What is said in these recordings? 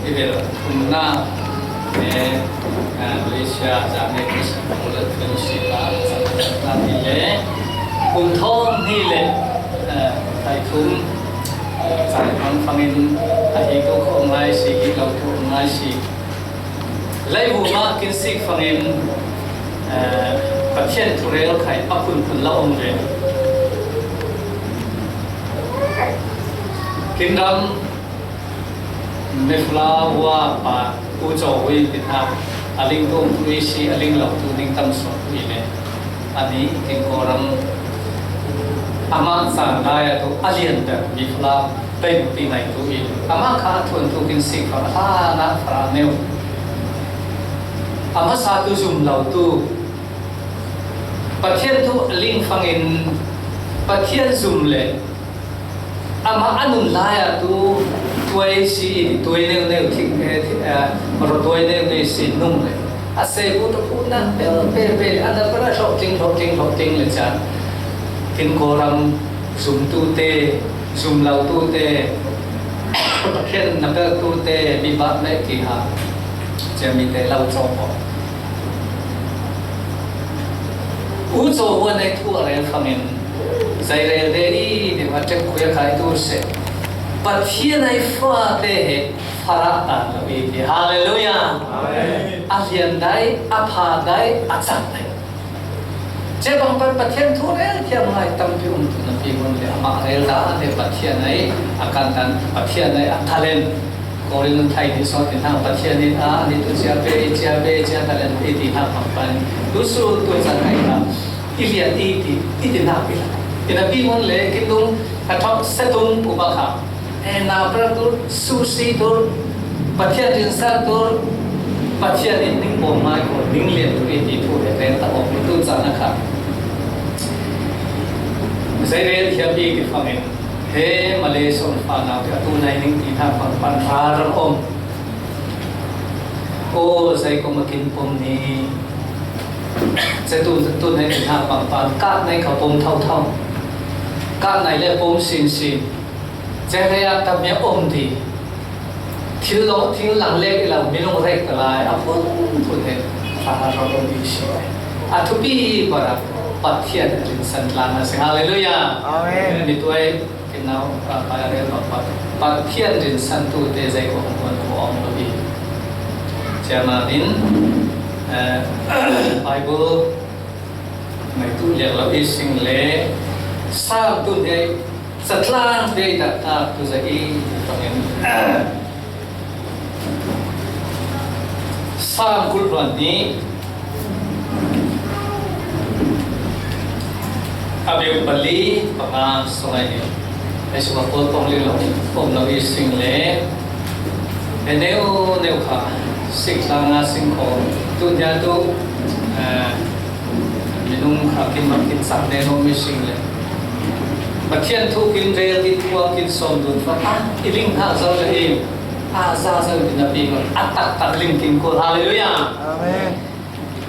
ที่เวลาคุณน้าMalaysia จะไม่ได้สิ่งที่เราเป็นสิ่งที่เราที่เล่คุณท้องนี่แหละไทยทุ่มสายพันธุ์ฟังอินไอ้ก็คงไล่สิเราคงไล่สิไล่บุมากินสิฟังอินประเทศทุเรศไข่ปักคุณคุณละองเลยกินรำไม่ฟลาวว่าป่าผู้โจวิติธรรมอลิงตุ้มวิชีอลิงเหล่าตุนิงตั้มสดอีเลยอันนี้กินโครัมอามาสานได้ตัวอเลียนแบบมีฟลาเป็นปีไหนตัวอีอามาขาทวนตัวกินสิฟ้านะฟ้าเนวอามาสาตุจุ่มเหล่าตัวประเทศตัวลิงฟังอินประเทศจุ่มเลยอามาอันนุนลายตัวตัวสีตัวเนวทิ้งรถตัวเนวสีนุ่มเลยอาศัยพูดพูดนะเปลอันนั้นก็ได้ชอบจริงเลยจ้ะกินโครัมซุมตูเตซุมเหล่าตูเตเช่นนับตูเตมีบัตรไม่กี่หาจะมีแต่เหล่าจอมอุจโจวันในทั่วเรื่องฟังอินใจเรื่องเดีเดี๋ยวจะคุยกับใครตัวเสร็จปัจจัยในฟ้าเตะฟาระตันเราอีกฮาเลลูยาอาเลียนได้อาภาได้อาจารย์ได้เจ้าบางประเทศทั่วเรื่องที่มาตั้งพิมพ์ตุนพิมพ์เลยมาเรื่องละในประเทศไหนอาการนั้นประเทศไหนทะเลนก็เรื่องไทยที่สอนที่ทางประเทศนี้นี่ตัวเจ้าเบทะเลนที่ทางฝั่งปานดูสูตัวสังเกตนะอีเลียนที่น่าพิจารณาที่นับพิมพ์เลยคิดดูถ้าทำเสตุนอุปการนาประตูสุสีตัวประเทศดินสาตัวประเทศนี้นิ่งบ่มาคนนิ่งเลียนตัวที่ทั่วเรื่องต่างๆตัวจานะครับใจเรื่องที่พี่กิฟังเองเฮ้มาเลเซียฟ้าหนาวที่ตัวไหนนิ่งที่ทางฝั่งปันฟาร์มโอ้ใจก็มากินปมนี้ใจตัวไหนที่ทางฝั่งปันกัดในเขาปมเท่ากัดในเรื่องปมสินเจ้าเนี่ยทำยังอมดีทิ้งหลังเล็กเราไม่ลงเล็กอะไรพูดเห็นฟ้าเราต้องดีใช่ไหมทุกปีก็รับปัจเจียนลินสันลานะสิฮาเลลูยามีตัวกินเอาไปเรียนต่อปัจเจียนลินสันตัวเตใจของคนขององค์พระบิดาจะมาดินไบเบิลไม่ตู้เรียกเราอีสิ่งเล่สร้างตัวเองsetelah dia datang tu saya panggil sam Quran ni abe bali panga sungai ni semua potong lilo om nabi sing le neu kha siklanga singko tu dia tu minum khakin makin sak neu mi sing leประเทศทุกินเรียกินทัวกินสมดุลฟ้าอิลิงหาเจ้าเลยเองซาเจ้าเป็นนบีก่อนตัดลิงกินโคฮาเลลูยาอาเมน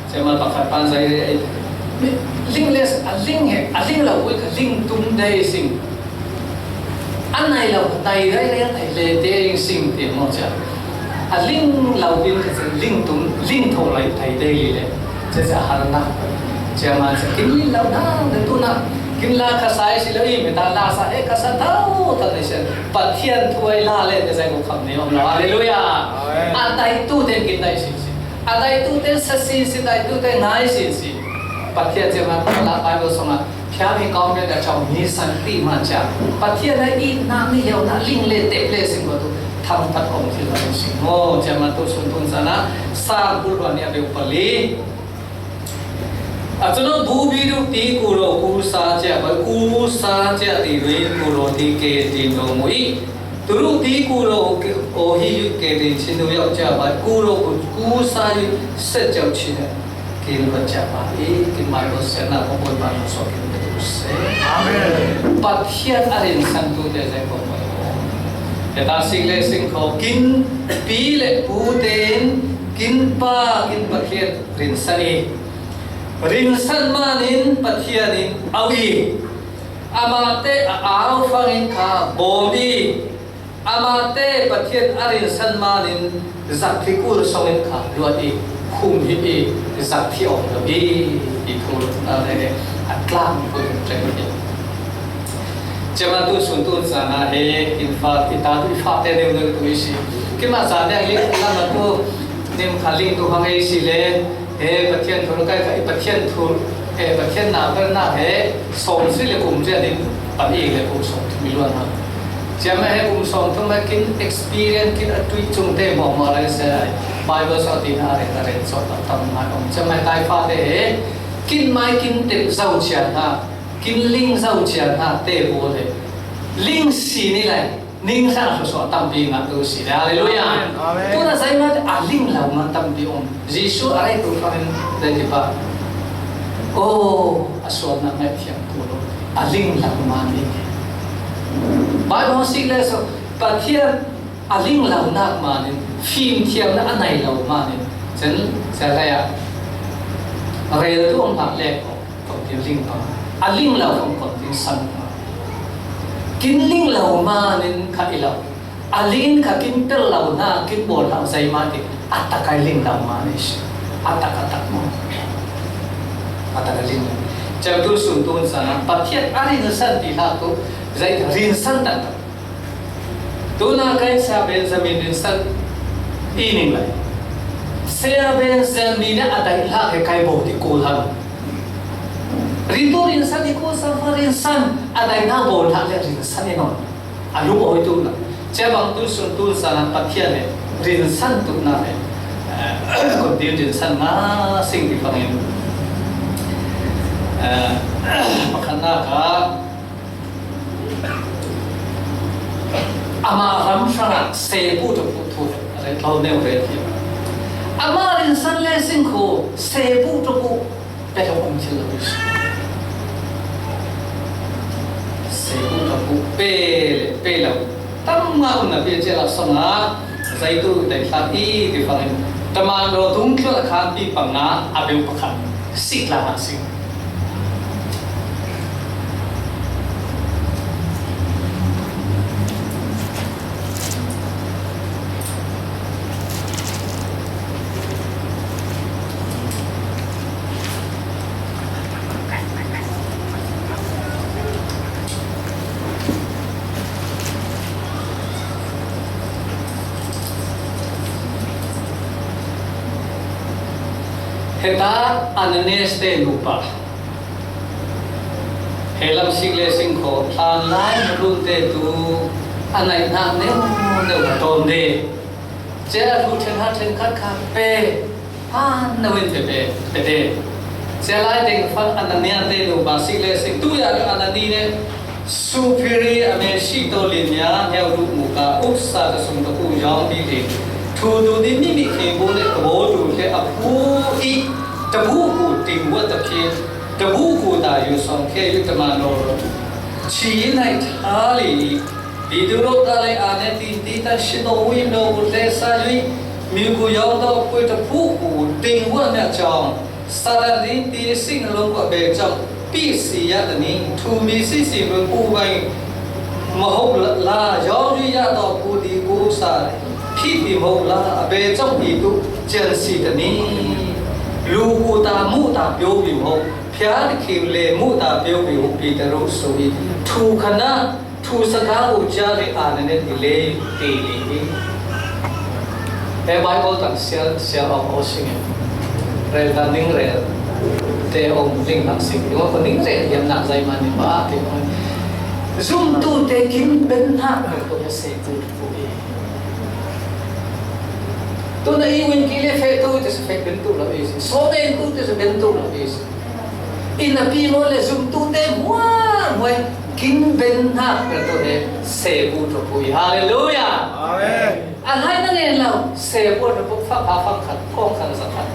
จะมาประกาศปันใจลิงเลสลิงเราคุยกับลิงตุ้มได้สิ่งอันไหนเราได้ไหนเลยได้สิ่งเดียวมั้งจ้ะลิงเราเป็นกับลิงตุ้มลิงเท่าไรไทยได้เลยจะหาหน้าจะมาจะกินลิงเราได้แต่ตัวน่ะกินลาคาสายสิเลยไม่ตาลาสายคาสาเท่าตอนนี้เช่นปัจเจียนถวยลาเล่แต่ใจกูคำนี้ผมว่าฮาเลลูยาอันใดตู้เต็มกินได้สิอันใดตู้เต็มสิได้ตู้เต็มง่ายสิปัจเจียนจะมาพลังไปก็ส่งมาเพียงมีกองเนี่ยจะชอบมีสันติมันจะปัจเจียนได้อีน้ำนี่เหี่ยวน้ำลิงเล่เตะเล่สิ่งว่าตัวทำตัดองค์ที่เราสิ่งโง่จะมาตัวสุนทรสนะสร้างบุรุษเนี่ยเป็นปลีอาจารย์บูบีรุตีกุโรกุสาเจ้ากุสาเจ้าตีเรื่องกุโรตีเกติโนมุยตุรุตีกุโรโอหิยุเกติชินุยเจ้ากุโรกุสายุเสจเจ้าชินกินปัจจัยกินมาโรเซนาขบวนมาโซกินเตุเสอาเมนปัจเจียนอารินสันตุเตใจของมันแต่ตาสิ่งเล็กสิ่งเขากินปีเล็กปูเตนกินป้ากินปัจเจียนรินสันีรินสันมานินปัจเจียนินเอาอีอามาเตอาฟังอินคาโบบี amate pathian arin sanmanin zakthikul songin kha luati khum hi bi zakthi om lo bi ikhul na le atlam ko treni jaman tu sun tu sana he infa ita tu fa te ne ne tu isi kima sa ne li la ma tu nim khali tu hangai si le he pathian thur kai kai pathian thur he pathian na per na he som si le kum je din pa i le kum som mi luan ha jama he kum som tu ma kin experience kin atui chung te mo ma le se bible so tin ha re so ta tam ma om jama tai fa te he kin mai kin te zau chian ha kin ling zau chian ha te bo le ling si ni lai ning sang so tam pi nga tu si hallelujah tu na sai ma aling lau ma tam pi om jisu ai tu fa den di pa oh aswa na mai thiam tu lo aling lau ma ni Bible si le so pathian aling lau na ma ni phim thiam na anai lau ma ni chen sa la ya re tu om ha le ko ti ling pa aling lau không còn tiếng sân kín linh lầu ma nên khai lầu alin kha kín tel lầu na kín bồn lầu dây ma thì atakai linh lầu ma này atak mo atakai linh chào tu sun tu sana pathiat ari na san ti la tu dây rin san ta tu na kai sa benjamin rin san ining lai se benjamin atai la kai bo ti ko han Rito rin san iko sa rin san aday na bol ha rin san ino alung oi tu na chabang tu sun tu sana pathian ne rin san tu na ne kon din rin san ma sing di pangin makana ka ama ram sana se pu tu tu re thau ne re thi ama rin san le sing ko se pu tu pu pe thong chil lo pe lau tam ma un na pe che la sona zai tu dai tha ti ti fa ni tama ro tung khla khan ti pang na abe pakhan sik la ha sik Heta Ananias te lupa helam sigle singko online run te tu anai na ne ne tom de che thu then ha then khat kha pe ha na win pe de che lai ding fan Ananias te lupa sigle sing tu ya Anani ne superi ame shi to lin ya nyau ru mu ka uksa da sum to ku yong bi de thu tu di mi mi ke bo ne bo tu te a pu I tabu ku ting wa ta ke tabu ku ta yu song ke yu ta ma no chi nai tha li bi du ro ta lai a ne ti ta shi no wi no bu te sa yu mi ku yo do ku ta pu ku ting wa na chong sa da ni ti sing lo ko be chong pi si ya da ni thu mi si si bu ku bai ma ho la yo yu ya do ku di ku sa phi pi ho la be chong di tu chen si da ni lu ku ta mu ta pyo bi ho phya ki le mu ta pyo bi ho pi ta ro so bi thu khana thu sa ka u cha le a ne ti le ti li e bible ta sia o sing re ta ning re te om ling na sing yo ko ning re yam na zai man ni ba te zum tu te kin ben ha ko ya se tu tu na iwin kile fe tu te se fe ben tu la is so ben tu te se ben tu la is in a pi mo le zum tu te wa mo kin ben ha ka to he se bu to pu hallelujah amen an hai na ne lao se bu to pu fa pa khat kong khan sa khat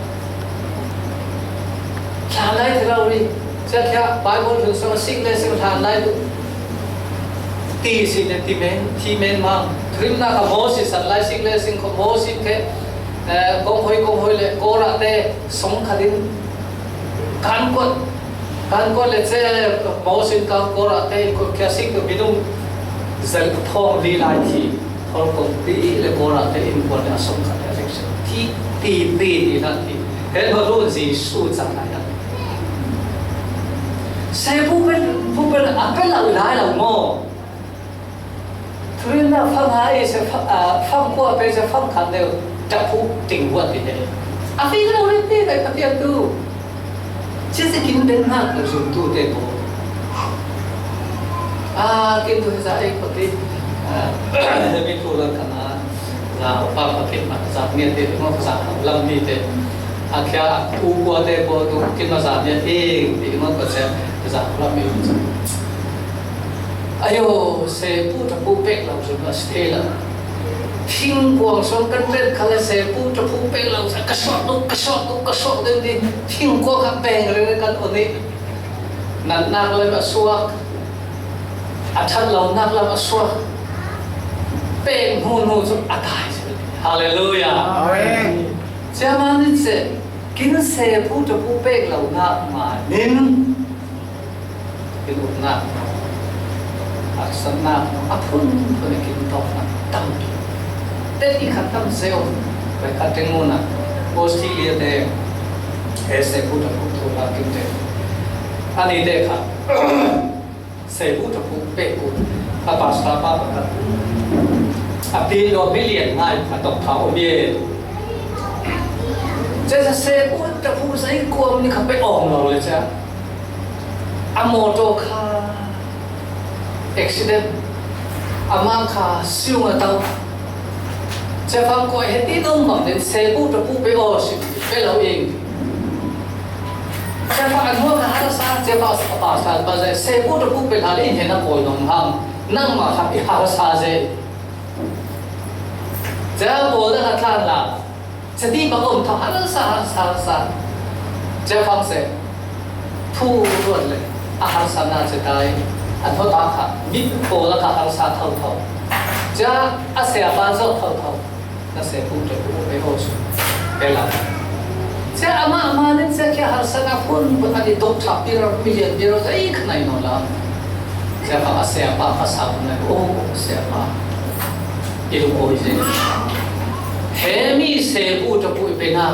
tha lai the lao ri cha kya bible thu so sing le sing tha lai tu ti si ne ti men ma thrim na ka mo si san lai sing le sing ko mo si ke công hoi le cô ra te sống khadin kan ko le che mo sin ka ko ra te ko kya sing ko bidung zal thom li lai thi เขาคงตีเลยโบราณแต่อินควรจะส่งกันอะไรสักที่ตีนั่นที่เห็นว่ารู้จีสู้จังไหนอ่ะเสผู้เป็นอะไรเราโง่ทุเรียนน่ะฟังหาเอเสฟังกัวเป็นจะฟังคันเดียวจะพูดติ่งวัวติดเลยอ่ะพี่เราเรียนที่ไหนปฏิบัติดูจะกินเดินหน้าเราสูงตู้เต็มโบกินตัวจะไอ้คนที่ไม่ถูกแล้วกันนะเราฟังประเภทมาจากเนี่ยเด็กมันภาษาลำนี้เด็กอาแค่อูกัวเด็กโบดูกินภาษาเนี่ยเองเด็กมันก็จะภาษาลำนี้อายุเสพูดจะพูดเป็กเราสุดมาสเตล่าทิ้งกวางส่งกันเล่นเขาเลยเสพูดจะพูดเป็กเราจะกระสอบเดินดิทิ้งกวางกับแปงเลยกันคนนี้นักเลยมาสวกอาจารย์เรานักเลยมาสวกเป็นหูจุดอากาศฮาเลลูยาจะมานี่เสกินเสพูดจะพูดเป็กเราหน้ามานิ่งกินอุดหน้าอักษรหน้าอัพุนคนกินตอกนะตั้งเด็กอีกขัดตั้งเซลไปขัดเต็งงูนะออสเตรเลียเด็กเสพูดจะพูดถูกหลักกินเด็กอันนี้เด็กครับเสพูดจะพูดเป็กกูอาปัสตาป้าแบบอาปีโดนไม่เลียนง่ายมาตกเท้าเบี้ยจะเสพูดจะพูดใส่กวมนี่ขับไปออกเราเลยจ้ะอโมโตคาaccident amang kha siung atau che phang ko heti dom bang den se bu to pu pe o si pe lo ing che phang an ho ka ha sa che ba sa ba ze se bu to pu pe la le he na ko nom ham nang ma kha pi ha sa ze ja bo da ka than la che di ba om tha ha sa che phang se thu ruột le a ha sa na che daiอันเท่าตาค่ะมิดโตแล้วค่ะอังสาเท่าจะอาเซียบ้านเจ้าเท่าน่าเสียพูดจะพูดไปโอ้สุเป็นหลักจะอามาเนี่ยจะแค่หาสนาคนบนอดีตตบปีเราไม่เรียนเราจะอีกไหนนอนละจะพาอาเซียบ้านภาษาคนไหนโอ้เสียบ้านอีลูกโอ้ยเสียเฮมีเสียพูดจะพูดเป็นหน้า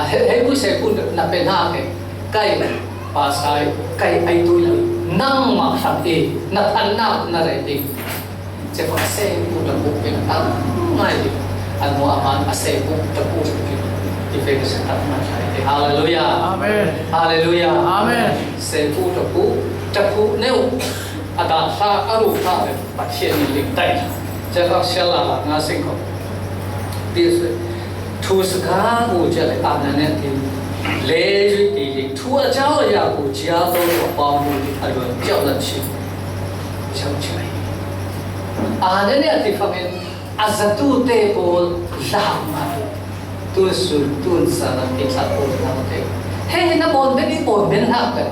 เฮมีเสียพูดนับเป็นหน้าใกล้ภาษาใกล้ไอตุยนั่งมาสักทีนับอันนับนั่นแหละดิจะพอเสพูดจะพูดเป็นตั้งง่ายดิอันว่ามันเสพูดจะพูดเป็นที่เป็นสิ่งที่มันใช่ฮาเลลูยาอาเมนฮาเลลูยาอาเมนเสพูดจะพูดเนี่ยอาตาซาอารูท่าเลยปัจเจกลิงได้จะฟังเสียงละงานสิ่งของที่สุดทุสกาบูจะเลยอ่านเนี่ยที่เลจุดที่ทั่วเจ้าอยากกูเจ้าตัวปอมูอะไรเจ้านั่นชิเจ้าใช่เนี่ยที่ฟังเองอาจจะตู้เตะบอลลามาตู้สุดตู้สารพิษสัตว์บอลลามาเตะเฮ้ยนักบอลไม่ได้บอลเป็นนักเตะ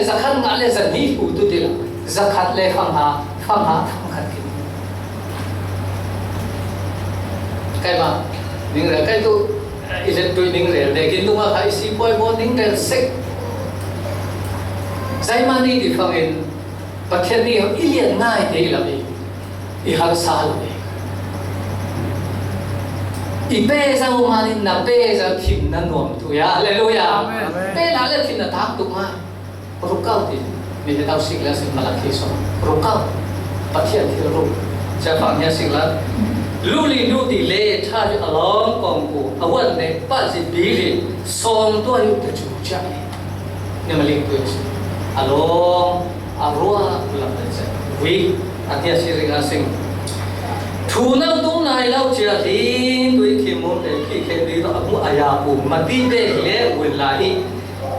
จะขันงานเลยจะหนีกูตู้เดียวจะขัดเลยฟังหาทำขัดกินใครมานี่แหละใครตู้อีเล็กตัวนิ่งเรียนเด็กกินตัวมาใครสิป่วยบอนิ่งเรียนเซ็กใจมันนี่ที่ฟังเองประเทศนี้เขาอีเลียนง่ายดีละพี่อีหางซาละพี่อีเป้จะอุมานินนับเป้จะถิ่นนั่นหน่วงตัวยาเลยรู้ยาเป้ละเลยถิ่นนั่นทักตุกมารุกเก้าทีมีแต่ดาวสิงห์และสิงห์มาลักที่สองรุกเก้าประเทศที่รุกจะฟังเนี่ยสิงห์ละลูลีดูดีเล่ท่าจะอล้อมกองกูเอาวันเนี่ยป้าสิบีลีส่งตัวอยู่แต่จู่ใจเนี่ยมันเลี้ยงตัวสิอล้อมอรัวหลับเลยวิอันที่สิริกาสิงทูนับตรงไหนเราเชื่อที่ตัวขี้มุนเด็กขี้เข็มดีต่อมุอายาปูมาดีเด็กเลี้ยเวลาอี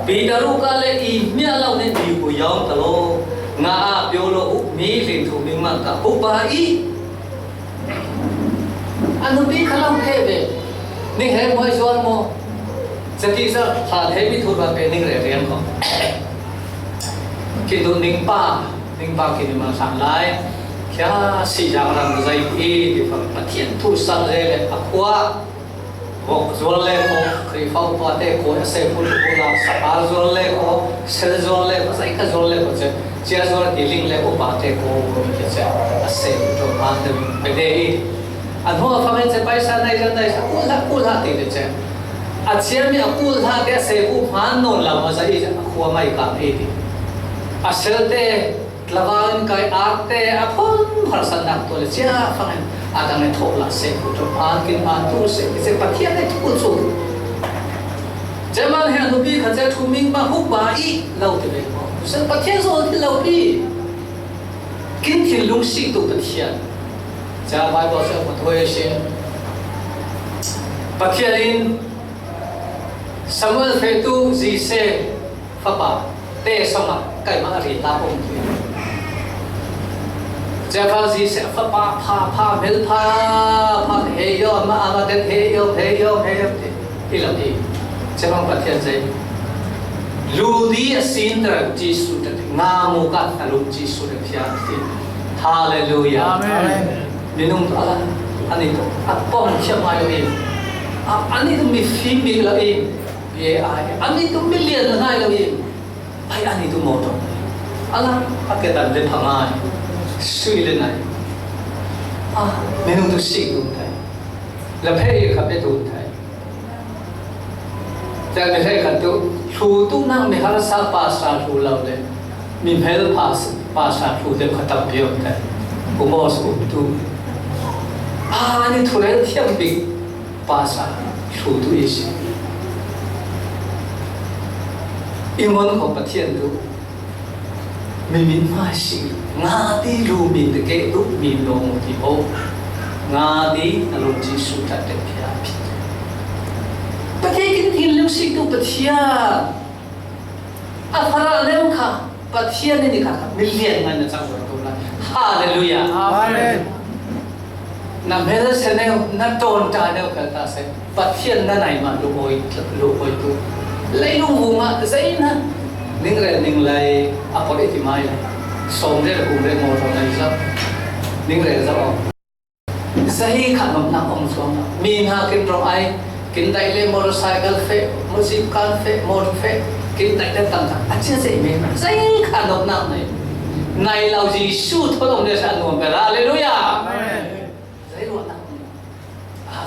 ปีดารุกาเลอีเมียเราเนี่ยดีกูยอมตลอดงาเปียวโลอุมีลิงถูมิมันกับอุบายอันนู้นพี่ขลังเทพนี่เห็นมวยชวนโมสติสักขาดเทพิทูมาเป็นนิ่งเรียนของคิดดูนิ่งป้าคิดดูมาสั่งไล่แค่สี่อย่างรังใจอีที่ฟังประเทศทุสันเลยอักว่าบอกจวนเลยเขาเคยฟังตัวเด็กเขาเสพพูดพูดละสปาจวนเลยเขาเซลจวนเลยภาษาอีกจวนเลยเขาจะ เจ้าส่วนที่ลิงและอุปาเทโกก็มีเจ้าเสกตัวมาเดิมไปได้อันหัวฟังให้จะไปสันในสันในกูละตีเจ้าอาเจียมีกูละเดเสกุพันนนละมาจะอีจะขัวไม่กันเอติอาเสลเตละวันกายอาเตอพนพระสันนักตัวเจ้าฟังให้อาดังในทุละเสกุตัวพันกินพันตัวเสกเสกปะเทียนในทุกสุดเจ้ามันเห็นทุบีขันจะทุ่มิงมาหุบบ่ายเราจะไปบอกเสกปะเทียนโซที่เราบีกินที่ลุงสิตัวปะเทียนจะไปบอกเจ้ามาถอยเสียปะเทียนสมัยเฟตุจีเซ่ฟ้าป่าเตะสมัครไก่มารีลาองค์เจ้าฟ้าจีเซ่ฟ้าป่าพาเมลพาเฮียมาอามาเดนเฮียที่เราดีเจ้ามันปะเทียนใจลูดีสินตระจีสุดงามุกัดลูจีสุดที่ฮาเลลูยามินุงตัวอะไรอันนี้ตัวอัปปอนเชื่อมาอยู่เองอันนี้ต้องมีฟิล์มมีเราเองอันนี้ต้องมีเลียนง่ายเราเองไอ้อันนี้ต้องหมดอะไรอาเกตันเล่นทำไมช่วยเล่นไหนเมนูต้องสิ่งดูไทยแล้วเพื่อขับไปดูไทยแต่ไม่ใช่ขันตัวชูตุ้งนั่งไม่หาสาปาสาชูเราเลยมีเพลปาสาชูเดิมขัดตับเดียวไทยผมบอกสูบตู้อันนี้ทุเรศเทียมบิ๊กปาสาชูตู้อีสิอีมันของประเทศดูไม่มีมาสิงาดีรู้มีแต่เกตุมีลงที่โองาดีอารมณ์จีสุดแต่เพียบประเทศกินกินเรื่องสิ่งตัวประเทศอัฟราเรื่องค่ะประเทศนี่ค่ะมิลเลียนมันจะจังหวัดตัวนั้นฮาเลลูยาอาเมนนั่นเพื่อเสนอนั่นโดนใจเดียวกันตาเสประเทศนั่นไหนมาลูกโอยตัวเลยลุงหูมาใจนะนิ่งเลยอพอลิติมาเลยสมเด็จกุมเด็จโมทองในซับนิ่งเลยซับออกใจขันมันนักองสวงมีหากินรถไอกินได้เลยมอเตอร์ไซค์เฟะมอเตอร์ไซค์เฟะมอเตอร์เฟะกินได้แต่ต่างๆอาจจะใจไม่ใจขันมันนักเลยในเราจีสูทพระองค์เดชอันนวลไปละเลลูยาใจรวดนัก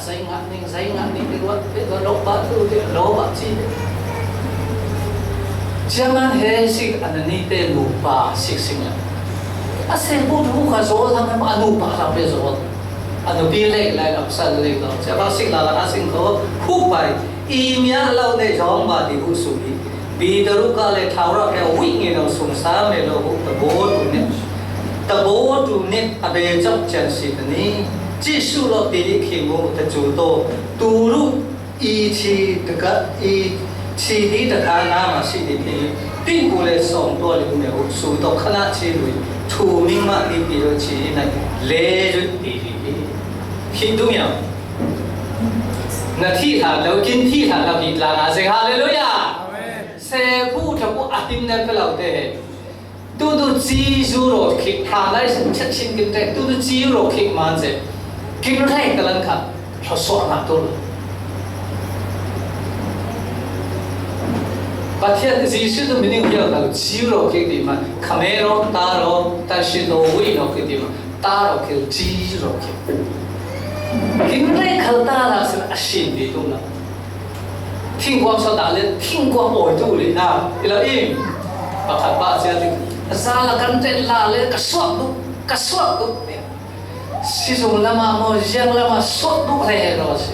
ใจงานนิ่งเป็นว่าเป็นโลบะดูเป็นโลบะจีjangan hesik anani te lupa siksingla ase bu bu ka zo thang ma anu pa la pe zo anu bi le la apsal le ko jaba sik la la sing ko khu pai i mya law ne jong ma ti bu su bi bi daru ka le thawra ke wi nge no sum sa me lo bu ta bo tu ne abe chok chan si ni ji su lo ti khi mo ta chu to tu ru i chi ta ka iชีนี้แต่การน้ำมาชีนี้พี่ปิ้งกูเลยส่งตัวเลยกูเนี่ยสู่ตัวขนาดชีลุยถูมิมาดีปีเราชีนี้นั่นเล่จุดดีคิดดูยังนาที่ฐานแล้วกินที่ฐานเราผิดลานาเสียฮาเลลูยาเสพูดถึงว่าอาทิตย์นั้นเป็นเราเด้ดูจีจูโรคิกหาอะไรสักชิ้นกินได้ดูจีจูโรคิกมันเสกินได้กันแล้วครับเขาสอนหนักตัวประเทศจีน都没那个叫那个鸡肉给的嘛，卡梅肉、大肉，但是都味肉给的嘛，大肉给鸡肉给。今天看大了是阿新的东了，听光说大了，听光爱多了啊，伊拉因，把他把这的，啥了干这拉了个爽都，其实我那么我讲那么爽都来了是。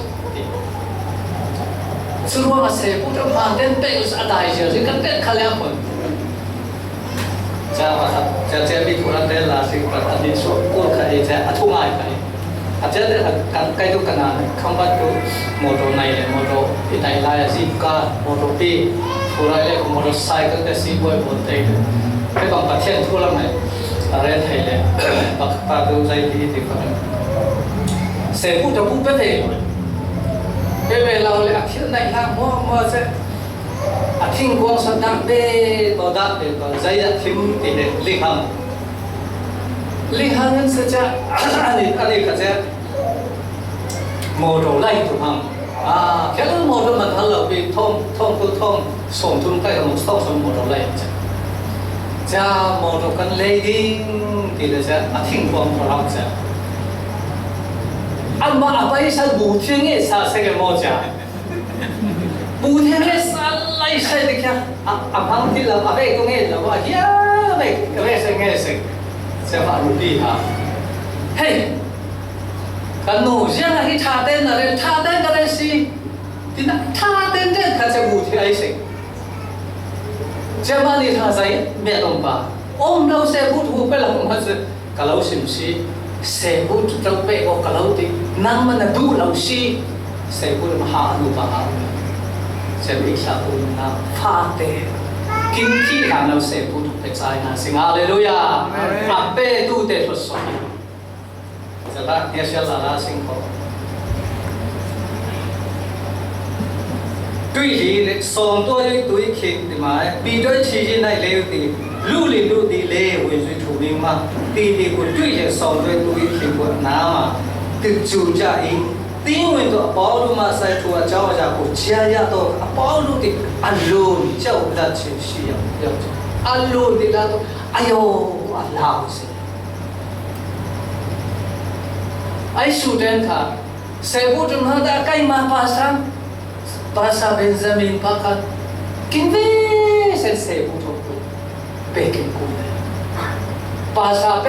Suruh masih punya panten pegus ada aja, sih kan kalian pun. Jadi bikuran deh lah sih pada di sokul kayak aja, atau ngai kayak. Aja deh kan kayak itu kena, kampat tu motor naik, motor itai laya zipka, motor pi, purai le motor cycle deh sih boy botai. Tapi bang pasien tu lah mai, ada thai le, pak tu saya di kan. Saya punya bukan deh. Bây giờ là thiên này là mua sẽ thiên quang sân đắc bê bảo đắc để bảo dây là thiên thì để linh hằng sẽ cha anh cả sẽ mồ đồ lạnh tụi hằng cái lúc mồ đồ mình thằng là bị thông sổn thun cái là một thông mồ đồ lạnh 家摩托跟雷丁给的是听光不让着，阿妈阿爸一生不听的啥这个么家，不听的啥来谁的看，阿旁听了阿伯讲的了，我呀喂，个咩声咩声，这话如地哈，嘿，kan no siang lagi thaten ka le si tina thaten de ka se bu thi ai se jama ni tha sai me dong ba om lo se bu thu pe la ma se ka lo sim si se bu tu tau pe ko ka lo ti nang ma na du lo si se bu ma ha nu ba ha se bi sa bu na pha te kin ki ha lo se bu tu pe sai na sing hallelujah a pe tu te so soจะละเนี่ยเชื่อละสิ่งของด้วยที่สองตัวด้วยเข่งดีไหมปีด้วยที่ที่ไหนเลวดีลู่ลีลู่ดีเลววิ่งจุดถูกวิ่งมาตีดีกูด้วยที่สองด้วยเข่งกูน้ำมาติดจูจ่าอีตีวิ่งตัวป้อลูมาใส่ตัวเจ้าจากกูเชียร์ตัวป้อลูติอันลูนเจ้าดัชเชียร์อันลูนติละตัวอายโออัลลาห์สิไอ้สุดเด่นค่ะเสบุตรมันได้ใกล้มาภาษาเบนจามินพักกินเวสเสบุตรกูเปกินกูเลยภาษาเป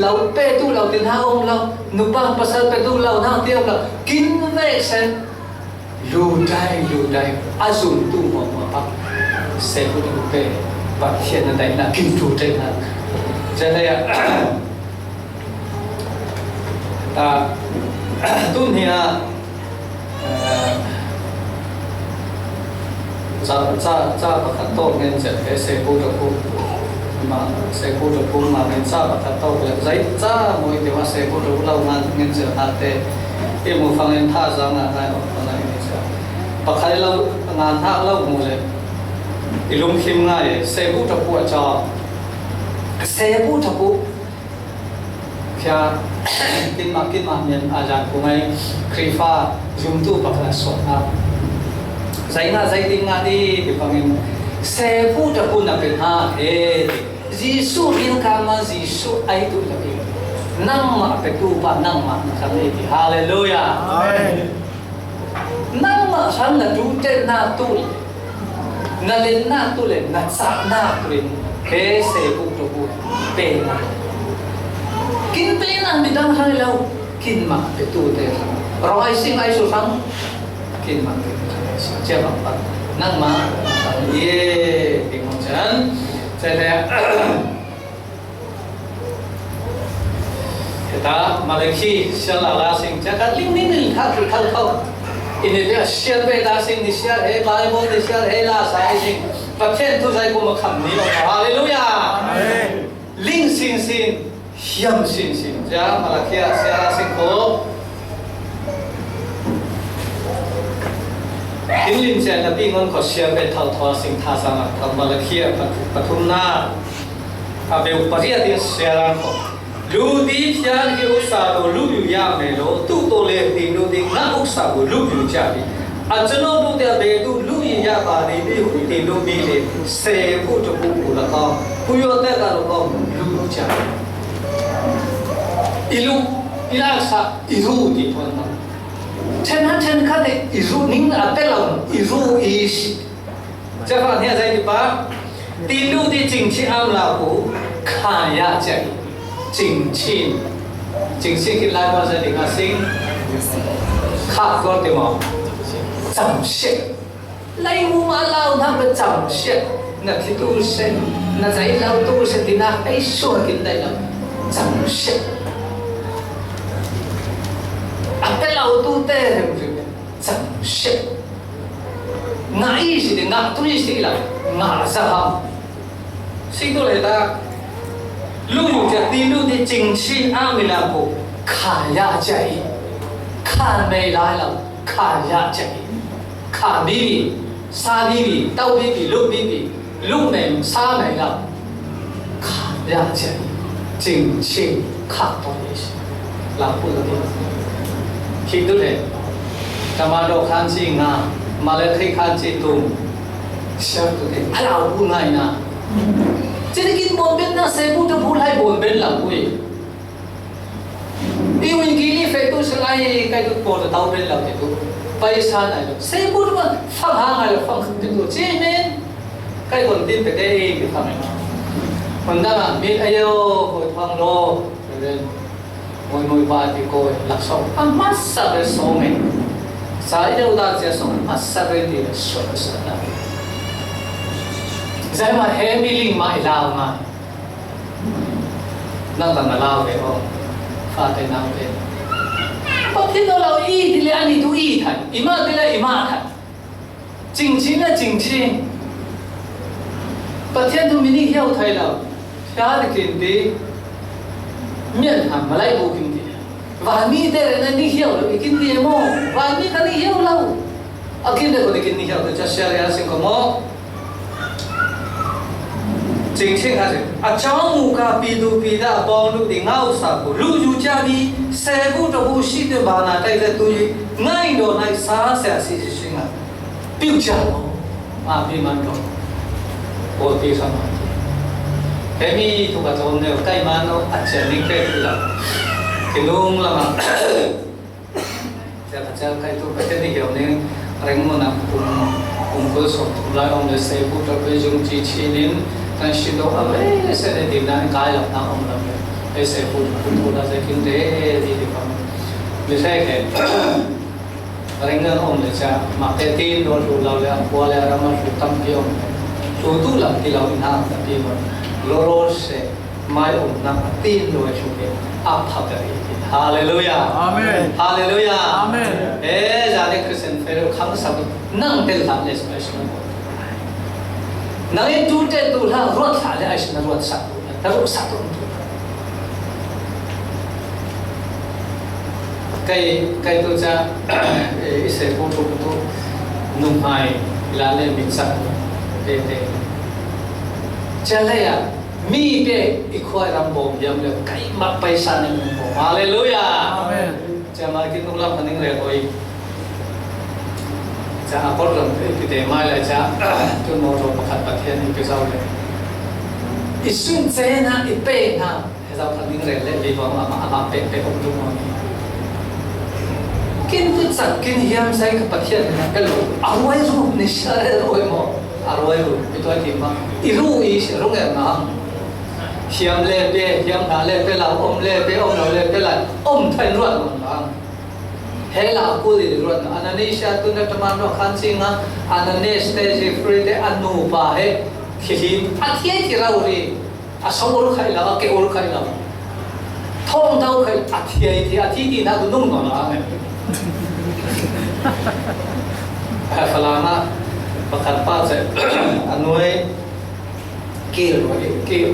เราเปตู้เราตินหาองเรานุปังภาษาเปตู้เราหน้าเดียวเรากินเวสรู้ได้อาจุนตู้หัวปักเสบุตรเปปักเขียนอะไรนะกินจูเจนะจะได้ตุ้นที่นะจะประคัตโตเงินจะเสพูดพูมาเสพูดพูมาเป็นจะประคัตโตเลยใจจะมวยที่ว่าเสพูดพูเรางานเงินจะหาแต่ที่มูฟังเงินท่าจังอะไรอะไรนี่จะประคัตเรางานท่าเราหมดเลยอีลุงคิมง่ายเสพูดพูจอเสพูดพูक्या किन मामिन आजाद को मैं क्रीफा जुम तो पकड़ा सोना जाइना जाइदिंगा दी दिपांगिन सेपू तपू ना पिना हे जीसु इन कामा जीसु आई तू लगी नंग मा पे तू पा नंग मा नखने दी हालेलुया आमेन नंग मा सान ना तू ते ना तू ना ले ना तू ले ना सा ना तू ले हे सेपू तपू पे नाกินเต้นมีดังให้เรากินมาไปตู้เต้รอไอซิ่งไอสุฟังกินมาไปเจ้าบังนั่งมาเย่เก่งของฉันใช่แล้วแต่มาเลคีเชียร์ลาซิงจะกัดลิงนี่ถ้าคือเขาอินเดียเชียร์เบดาซิงนี่เชียร์เอบาลิโมนี่เชียร์เอลาสายซิงประเทศทุกใจกูมาคำนี้ฮาเลลูยาลิงซิงhiam sin ja malakia siara singko inlin chen na pi ngon ko sia be thau thwa sing tha sama thau malakia pathumna abeu paria tin siara ko lu di phian ki usa lo lu yu ya me lo tu to le tin lu di na usa ko lu yu ja bi a chano lu de be tu lu yi ya ba ni bi hu tin lu bi le se bu to bu la ka pu yo te ka lo ko lu ja ilu ilasa iru di tuan ma chen kade iru ning apelau iru is java ne zai di pa tilu di jingqi am la ku khaya jai jingqi ki lai ba zai di nga sing kha ko de ma zang xie lai mu ma lao na ba zang xie na ki tu sen na zai lao tu sen di na ai so kin dai la zang xie apa lau tu teh zang xie ngai si de ngak tu si la ngak saham sing tu le ta lu yu ja ti lu de jing chi a mi la ko kha ya jai kha mai lai la kha ya jai kha bi sa bi tau bi lu bi lu mai sa mai la kha ya jai jing chi kha to ni la pu la niคิดดูเลยธรรมะโลกขันจิงนะมาเลย์ขันจิตุมเชื่อดูเลยอะไรพูดง่ายนะ chỉ là cái bốn bên na xe bút bút hai bốn bên là vui yêu mình kỹ lý phải tôi sẽ lại cái tôi bỏ tàu bên là cái tôi bay xa này rồi xe bút mà phăng hàng này là phăng không được rồi chứ nên cái còn tin về đây cái phăng này còn đang là biết ai yêu hồi phăng lô rồi ngồi ba thì coi lạc sông mắt sao cái sông này sai đâu ta sẽ sông mắt sao cái gì sông sông này giải mà hè mi linh mãi lao mà năng tận là lao về không pha tay nào về bất thiên đó là y thì là anh đi tu y thành ima thì là ima thành chính chính là chính chính bất thiên tu mình đi theo thầy là phá được kinh tế miền Hàn mà lại bộ kinh tế và mi đây là đi theo là kinh tế mò và mi cái đi theo lâu ở kinh tế có đi kinh tế theo thì chắc sẽ là sinh có mò chính chính là gì à cháu mù cả pi du pi đã bao lúc thì ngao sa cô lu du cha đi xe bút cho bút xí để bà nãy đây là tôi ngay đồ này xa xa xí xí xí ngà biểu cha mà pi man đâu bộ pi sao mà thế mi thu cả trong này cái mà nó ăn chén đi cái là cái nung là mà cha cái tôi cái này hiểu nên rèn mà nằm cùng cơ sở lại ông để xe bút cho cái dùng chi chi nên cái sự đó là sẽ để tìm ra cái là nào ông làm cái sẽ phụ thuộc là sẽ kinh tế thì không vì thế cái rèn ông để cha mà cái tin đó rồi là qua là làm một tâm kiêu tu làm thì làm nào thì mà loro sẽ mai ông nằm tin rồi chúng cái áp thấp cái Hallelujah Amen Hallelujah Amen giờ này Christian phải khám sao năngtel tham lên special nãy tu te tu la ruột thả lại ai ruột sạch ta ruột sạch cái tu cha sẽ phụ thuộc tu nung hai là lên mình sạch để cha lấy à mi be ikhoi ram bom yam le kai mak paisa ne mo hallelujah Amen cha ma ki nung lam haning re koi cha apor ram cái te mai la cha tu no ro pakhat pathian ni ke sau le isun che na ipe na he sau haning re le li bom ama pe om du mo kin tu sak kin hiam sai ka pathian na ka lo arwai ru ni sha roi mo arwai ru itoi ti ma iru I ru nge na hiam le pe hiam na le pe la om le pe om no le pe la om thain ruat mon na hela ku di ruat na ananisha tu na taman no khan singa ananes te je free te anu pa he khi athia ti ra uri asawur khai la ke ur khai la thong dau khai athia ti na du nung no na ha falana pakhat pa se anoi kêu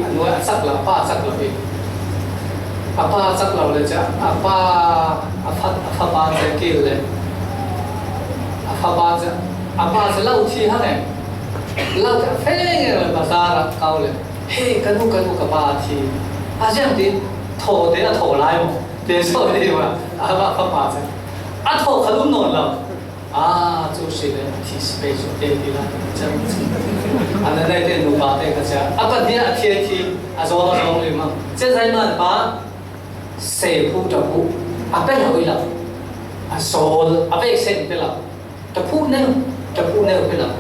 anh nói sắc là pa sắc là gì apa sắc làเลยจ้ะapa paจะkêuเลยapaจะเล่าที่ฮะเนี่ยเล่าจะเฟ้งเลยภาษาเกาเลยเฮ้กันดูกับปาทีอาเจียมดีโถเดี๋ยวโถไล่หมดเดี๋ยวโถดีว่าapa paจะโถขลุ่นนอนแล้ว就是的提space对的啦这样子那天努把这个家不你天天做到中里嘛这才嘛把谁铺着铺不要回了说不要谁不了จะพูดเนี่ยไปแล้ว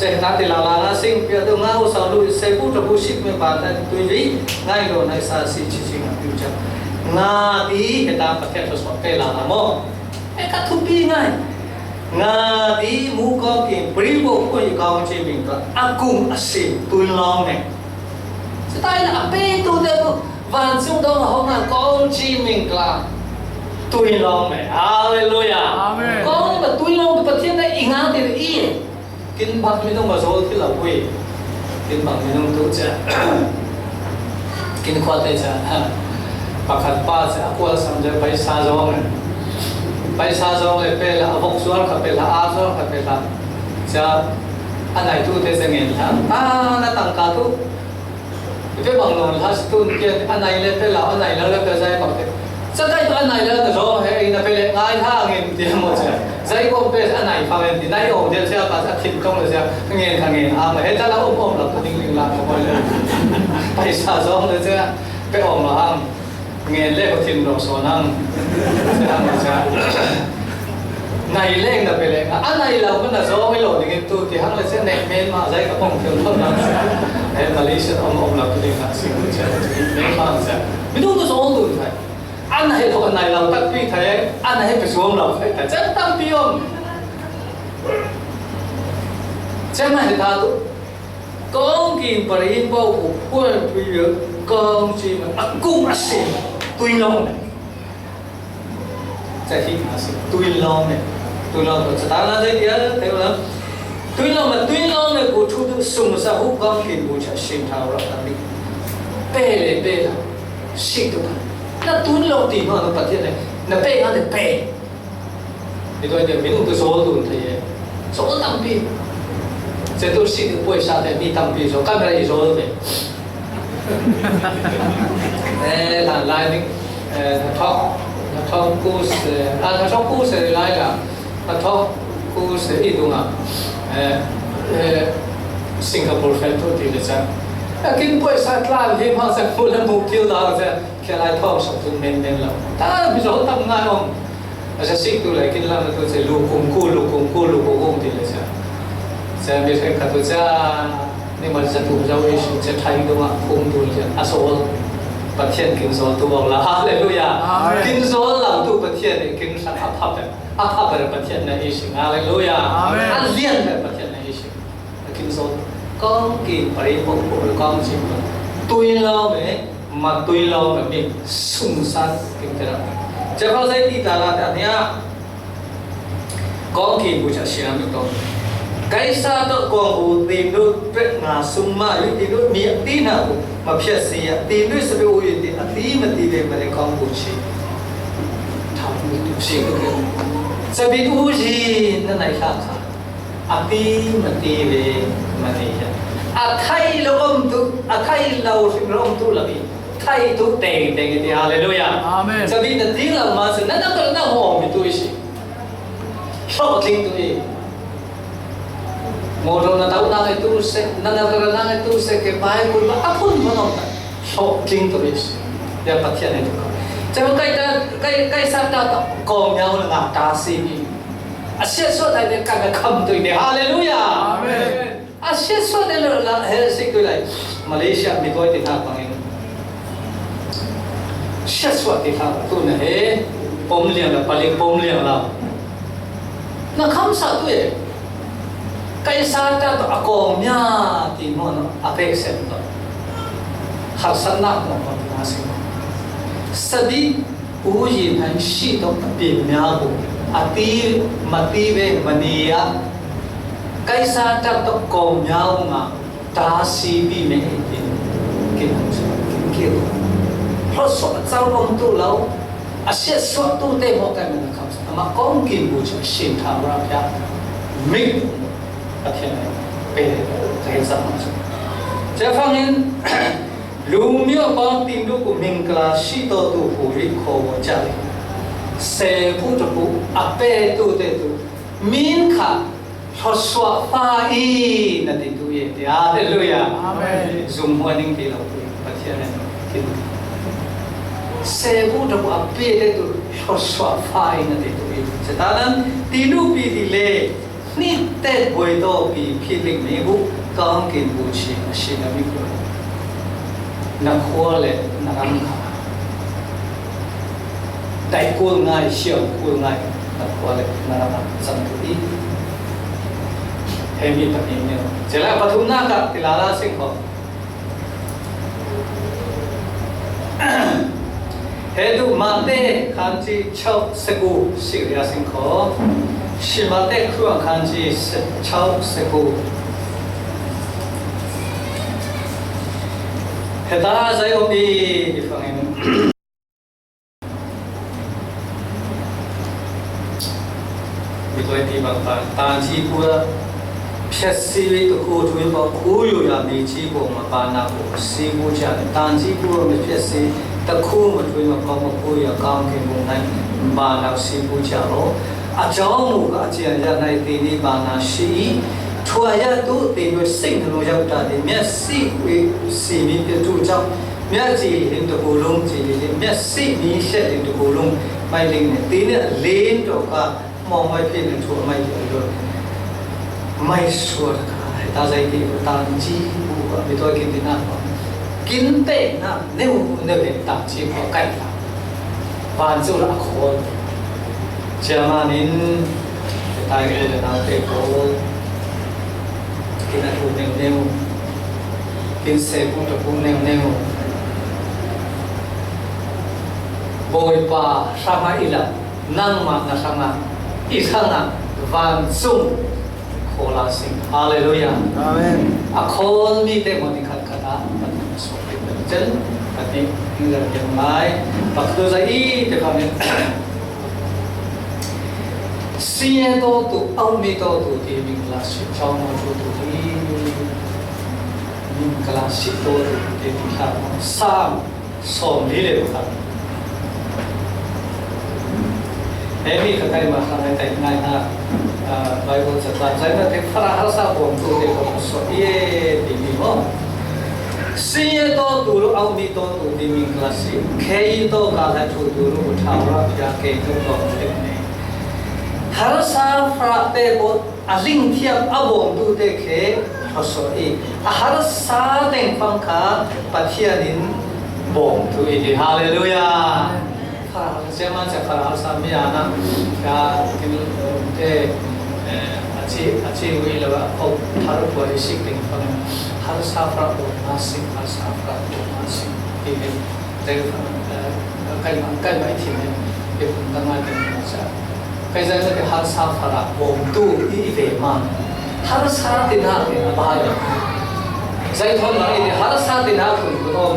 จะตาติลาลาสิ่งเปียตัวง่าสาวลุยเซพูดจะพูดชิดไม่บาดแต่ตัวนี้ง่ายโดนในสาสิชิงอยู่จังงาดีเหตุการณ์ประเทศสปอร์ตลาลาโมcái thu pi ngay ngà đi mu có cái bri bộ của những con chơi mình có cùng asim tôi lo này sẽ tay là pe tôi đều vạn xung đông hôm nào con chơi mình là tôi lo này hallelujah Amen con mà tôi lo thì bậc thiên này ingán thì ý kinh bạc mình không mà rồi thì là quỷ kinh bạc mình không tốt chứ kinh khoa tây chứ bạc hạt pa chứ qua sắm giờ phải xa rồi paisa zong le pe la avok suar kha pe la a suar kha pe la cha anai tu te sengen la na tang ka tu pe bang non la tu ke anai le pe la pe zai ba te sa kai tu anai la to he na pe le ngai tha ngem ti mo cha zai 在我被安哪一方面，那有的是要把它听懂了是要看啊，没得那了，不听啦，我们ไปสะสมเลยใช่ไปออกมาห้างเงินเล่ก็ทิ้งเราส่วนนั่งใช่ไหมใช่ในเล่งน่ะไปเลยอันไหนเราก็น่ะซ้อมไม่หล่นอย่างงี้ตัวที่ห้างเลยใช่ไหมเมนมาใช่ก็ต้องเที่ยวต้นนั่งใช่เฮ้ยมาเลเซียออกเราตัวเองนะสิ่งที่ใช่เมนมาใช่ไม่ต้องก็ซ้อมดูใช่อันไหนเขาอันไหนเราตัดปีไทยอันไหนไปซ้อมเราแต่จะตั้งปีอมใช่ไหมท่าตัวcon kim bari bao của quân bây giờ con chỉ mà cung ăn xỉn tuy lâu này chạy khi ăn xỉn tuy lâu rồi ta nói thế kia thấy không tuy lâu này của chú được sung sa hút con kim bùi chả xỉn thảo rồi ta đi bê là xỉn tụi nó tuy lâu thì nó bật thế này nó bê nó để bê thì tôi để mình tôi số tụi thầy số tăng pin这都是不会杀的，你当比说，刚才你说的没？来他故事，他说故事来了，他故事一动啊，新加坡飞到地的噻，跟不会杀拉的地方噻，不能目标到噻，看来他手中面了，他比如说他们那种，而且新都来跟他们都是路公地的噻。saya biasa kata saya ni macam satu jauh isu saya cari doa kumtul je asal pertian kinsol tu Allah haleluya kinsol lah tu pertian kinsan apa pertian na isu haleluya alian pertian na isu kinsol con kin pari pok con chim tui lo me mi sungsan kintera jab saya di dalam dia con kin buja siam itu cái sao đó còn hữu tìm được việc ngã sung mà yêu tìm được miệng tí nào mà phía xí tìm được sự yêu tìm tí mà tìm về mà để con hữu chi thằng mình được chi cái gì sẽ biết hữu gì nó này khác tí mà tìm về mà này thay lâu thay lâu sinh lâu tu là gì thay tu tèn cái gì hallelujah amen sẽ biết là tiếng là mà sự nó có nó hồn mình tu gì sao tiếng tu gì Modal na tahu na itu se, na itu se ke baik pun apapun mana tak, shocking terus, dia perhatian itu. Jangan kai sarta kau nyau dengan kasih ni. Asyik suat ada kagak kam tu ini, haleluya. Amen. Asyik suat ada lah, helsik tu lah. Malaysia mikoi tidak pangin. Asyik suat tidak tu na pomliang lah, paling pomliang lah. Na kam satu cái sao ta to ako mya ti mo no affection to har sanna mo ko na sin sadi uji han shi to pi mya ko ati mati ve mania cái sao ta to ko mya ma ta si bi me ki ki ho so zao long tu lo a sia so tu te mo kai ma ka ma kong ki bu chu shin tha ra pya mi thiên này về thế sao mà sẽ phát hiện lưu miêu bao tin đúc của mình là sĩ tổ tu phụ lý khổ cha đi sẽ phụ cho phụ ape tu te tu min khả thoát xóa pha y là tin tu ye hallelujah amen zoom hoa ninh thì là phát hiện này kinh sẽ phụ cho phụ ape te tu thoát xóa pha y là tin tu ye sẽ ta nên tin đúc bị thì lệ ni Tết buổi tối bị phi linh mỹ vụ con kiến bù chi xin là mỹ vụ nằm khoa lệ nằm khả đại quân ngài siêu quân ngài nằm khoa lệ nằm sẵn thủ đi hệ mi tập hình nhiều chỉ là bắt thùng nát thì là sinh hoạt hệ đủ mà tê khán chi châu sê gu sĩ ra sinh khó Shimate kuwa kanji chao seku. Heta zai omi di fangin. Bitoi di bangpa tanji kuwa piasi to ku tu ba ku yu ya mi ji ko ma pa na ko si ku ja tanji kuwa mi piasi ตะคู่มาคุยมาพอมาคุยกับกองเกี่ยวกับในบานาสีบูชาโรอาจารย์มุกอาจารย์จะในที่นี้บานาสีทัวยาตุตีนสิ่งที่เราจะได้เมียสีมีเพื่อจูเจ้าเมียจีลินตะกูลุงจีลินเมียสีมีเช็ดลินตะกูลุงไม่ลิงเนี่ยตีเนี่ยเล่นตัวก็มองไม่เพี้ยนทัวไม่เยอะเลยไม่ชัวร์ค่ะตาใจดีตาจีบูไม่ตัวกินที่นั่นกินเต้นะเนี่ยเป็นตาจีบูไก่ละบ้านจุฬาโคนเจ้ามานินตายกูเลยนะเตะโคกินอะไรเนียวกินเสพตะกูเนียวบอยป่าสมัยละนั่งมานะสมัยอีกครั้งนะวันซุ่มโคลาสิงฮาเลลูยาอาเมนอะคนมีเต็มที่ขัดขัดมันสวยเป็นเจนปฏินี่เราอย่างไรปัจจุบันนี้เดี๋ยวนี้เสียตัวตุเอาไม่ตัวตุที่มีคลาสสิกชาวนาตัวตุที่มีคลาสสิกตัวตุที่ที่ทำสามสองนี่เลยครับเฮ้ยมีใครมาทำอะไรแต่งงานนะไบเบิลจะตรัสไว้ว่าเทพราหาสาวผมตัวเด็กของสวยดีมีมั้งเสียตัวตุเอาไม่ตัวตุที่มีคลาสสิกแค่ตัวการให้ตัวตุรู้ทาวราพิจารณาตัวเด็กเนี่ยฮาร์ซาฟราเตบออาลิงเทียบอาบงดูเด็กเอ๋ทศอีฮาร์ซาเต็งฟังขาปัจเจียนินบงดูอีฮาเลลูยาฟาเซมันจะฟาฮาร์ซามีอานะกาคิลเตอาชีวิลว่าเขาฮาร์บริสิกเต็งฟังฮาร์ซาฟราโอมาสิฮาร์ซาฟราโอมาสิที่เป็นเรื่องใกล้ไม่ทิ้งเนี่ยเป็นตั้งแต่เป็นภาษาKaya sa harsa para bomtu iiveman harsa dinha ke abay zai thon na i harsa dinha kun kun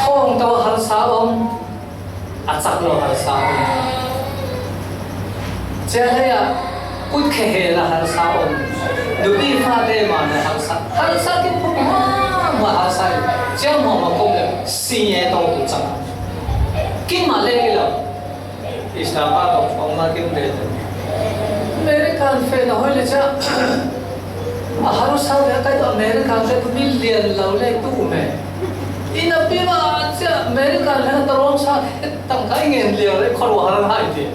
thong to harsa achak lo harsa chaya kut khe he la harsa dubi fa de ma na harsa ke phu ma harsa chang mo ma kom le sin ye to tu chang kin ma le ke lo इस्लामा तो फॉर्मा क्यों देते अमेरिका में ना हो ले जा हर साल रहता है तो अमेरिका में तो मिलियन लाउले तू में इन अभी बात से अमेरिका में तो रोम सा तंग करेंगे लिया ले खरो हरन हाई थी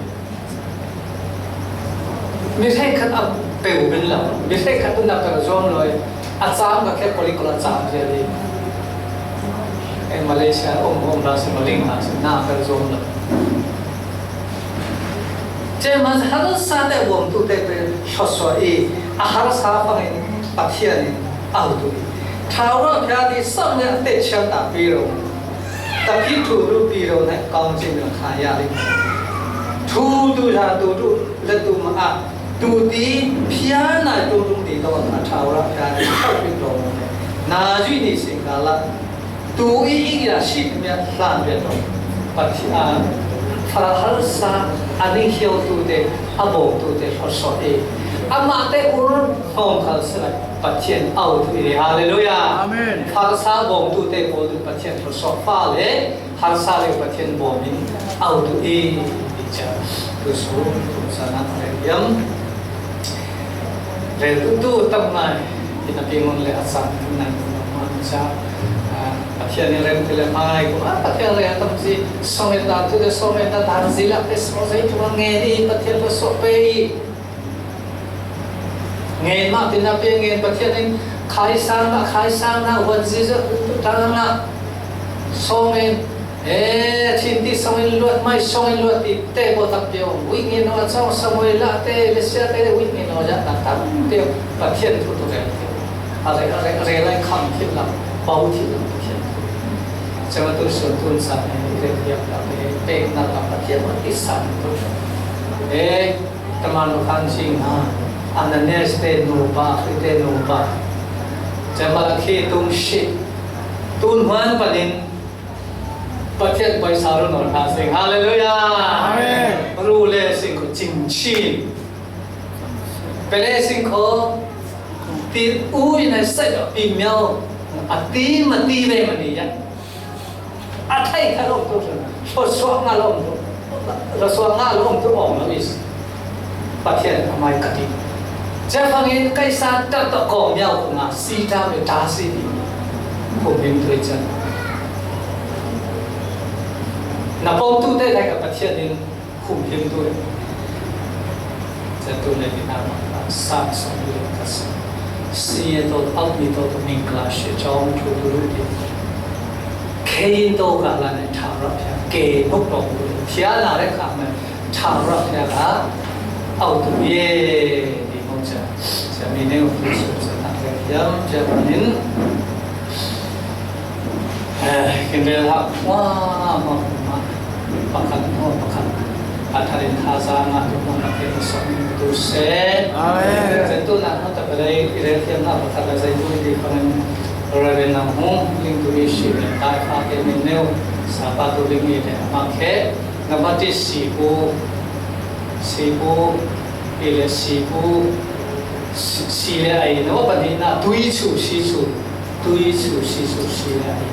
मिसे खत अब पे उबिन ला मिसे खत ना कर जोन लोए अचाम का क्या कोलिकुला चाम jelly in Malaysia Om Rasim mulling हास ना कर जोन लाเจ้ามันฮาร์ซาเดวงตุเตเปชอสวอีอาฮาร์ซาฟังอินปัจเจียนินเอาตุลีท้าวราพิธีสังเกตเตชะตาปีโรตะพิทูรูปีโรเนี่ยกองจินขายาลิทูดูราดูดูและดูมาดูดีพิอานาดูดูดีตัวท้าวราพิธีเข้าไปตรงนาจุนิสิงกาลดูอีกอย่างสิเมียหลานเบียดปัจเจียฟาฮัลซาอันนี้เขียวตัวเด็กอาบอกตัวเด็กเขาสอนเองอามาเตอุรุนห้องเขาสลายปัจเจียนเอาตัวเองฮาเลลูยาอาเมนฟาซาบอกตัวเด็กบอกตัวปัจเจียนเขาสอนฟ้าเลยฮาซาเลยปัจเจียนบอกมินเอาตัวเองดิจ้าตัวสูงตัวสนาเรียมเรื่องตัวตั้งมาที่นับเป็นมันเลยอาศัยนั่นมันจะปัจจัยนี้เรื่องที่เรื่องมาไอ้กูปัจจัยเรื่องตั้งที่สมัยนั้นทุกสมัยนั้นทางศิลป์เป็นสมัยที่ว่าเงี้ยปัจจัยก็สอบไปเงี้ยมากที่นับเป็นเงี้ยปัจจัยนี้ขายสร้างนะวันที่จะทำนะสมัยชิ้นที่สมัยลวดไม่สมัยลวดที่เตะบอลตักเดียววิ่งเงินเอาช่องสมัยละเตะเลเซียเตะวิ่งเงินเอาจะตักเดียวปัจจัยทุกตัวอะไรคำคิดละเบาที่ละจะมาตัวส่วนทุนสั่งเรียกเรียกแบบเป็นนักปฏิบัติที่สั่งตัวตะมันคันชิงอันนั้นเนี่ยสเตนูบาสเตนูบาจะมาขี้ตุ้มชิตุนมันปนินประเทศไปสารนนทาสิงฮาเลลูยาอาเมนรู้เลยสิ่งของจริงชีเป็นสิ่งของที่อุ้ยในเสด็จปีเมียวอตีมันตีเวมันนี่ยัน athai khalom tu so so ngalom tu raswa ngalom tu ong lo is pathian amai kati jafangin kai sa ta to ko miao ko nga si ta me ta si ni ko bim tu chan na pom tu te kai ka pathian in khum him tu cha tu le ni na sa so ni ka sa si to out ni to ning class chong chu tu ru Kei to cả là này thảo rập theo kề bốc đầu phía là đấy cả mà thảo rập theo cả ẩu tụi ye thì không sẽ mình nếu phụ sự sẽ làm cái yếm cho mình cái này học wow mà bạc atharin thasa nga tu na ke so tu se amen tu na no ta balai ire thiam na patha la sai tu di phanan Raven nam hong ling tu ishi ne tai pha ke min neu sa pa tu ling ni ne ma khe nabati sipu ile sipu si le ai no pa ni na tui chu si chu si le ai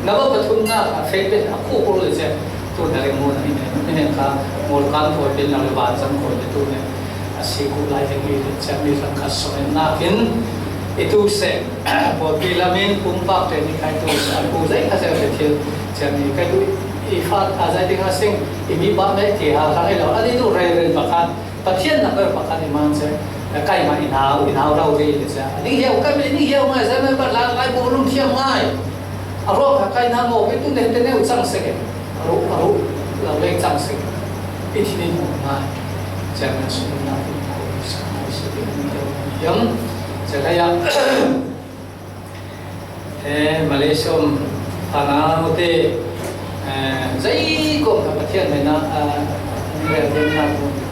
naba pathum na fe pe aku ko le je tu na re mo na ni ne ka mol kan ko pe na le ba jam ko le tu ne asiku lai ni le cham ni sang ka so na kin itu se bo pilamin pumpak te ni kai tu sa ko zai ka sa te cham ni kai tu ifat azai ding asing imi ba me ti ha ka lo ani tu re re pa khan pathian na ba khan iman se kai ma inau rau ri le sa ni hiau kai ni hiau ma sa me ba la lai bo lum thiam ngai aro ka kai na mo ke tu ne te ne u chang se ke aro la le chang se ke ti ni mo ngai cham na su na ko sa se ke ni yam Jadi Malaysia ana hote zai ko ka pathian me na ni le na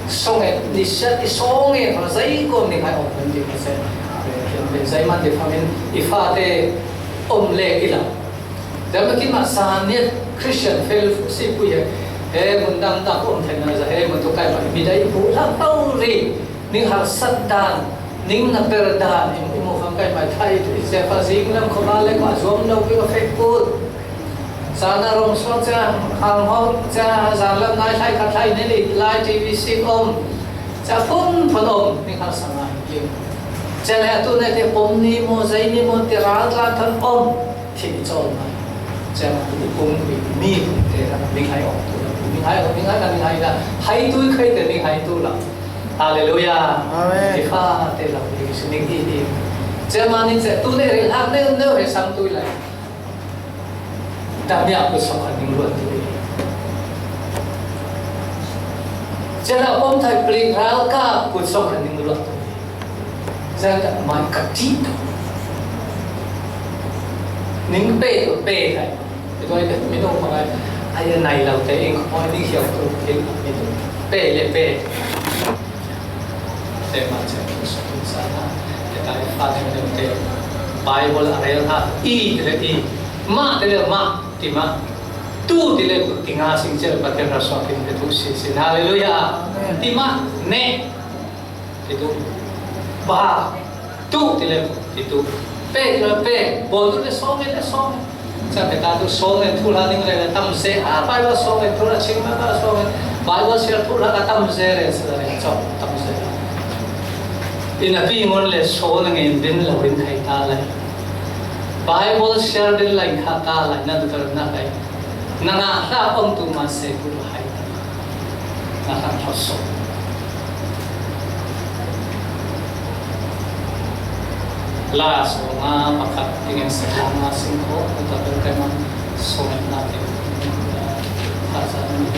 songe ni sat songe fa zai ko ni kai on ni ka se ke zai man de famin ifate le ila dam ki ma sanit Christian fellowship pu ye mundang ta ko on thena za mun to kai ma mi dai pu la tau ri ni har sat dan ning na perda imo kham kai mai thai tu se fa jing lam khoma le ko zom no ki effect ko sana rom so cha khang ho cha zan lam nai thai kha thai ne li lai tv sing om cha phun om ni kha sangai lim cha le tu ne te pom ni mo zai ni mo te ra la than om thi chon mai cha ma tu pom mi te ra ni hai om tu ni hai la hai tu khai te ni hai tu la Hallelujah. Amen. Ifa te la ni sini ni. Jamani se tu ne ri ha ne ne he sam tu lai. Ta mia ko so kan ning ruat tu. Jala om thai pling ral ka ko so kan ning ruat tu. Jala mai ka ti tu. Ning pe thai. Tôi mi no pa ai nai lau te ing ko ni hiao tu ke mi tu. Pe tema cakap soal sana, kita lihat dengan Bible ada i, ma tidak ma, tima, tu tidak tinggal singcer pakai rasa kita tu sih, haleluya, tima ne, itu ba, tu tidak itu, pe, bodoh le song, Saya kata tu song itu lah ni mereka tamse, Bible song itu lah cuma song, Bible share tu lah kata tamse, sebenarnya cok tamse. Inapi ngon le so na ngin din la win khai ta lai Bible share din lai kha ta lai na du na kai na nga la om tu ma se ku hai na ta so la so nga pakat ingin se ma sing ko ta ber kai ma so na te ha sa ni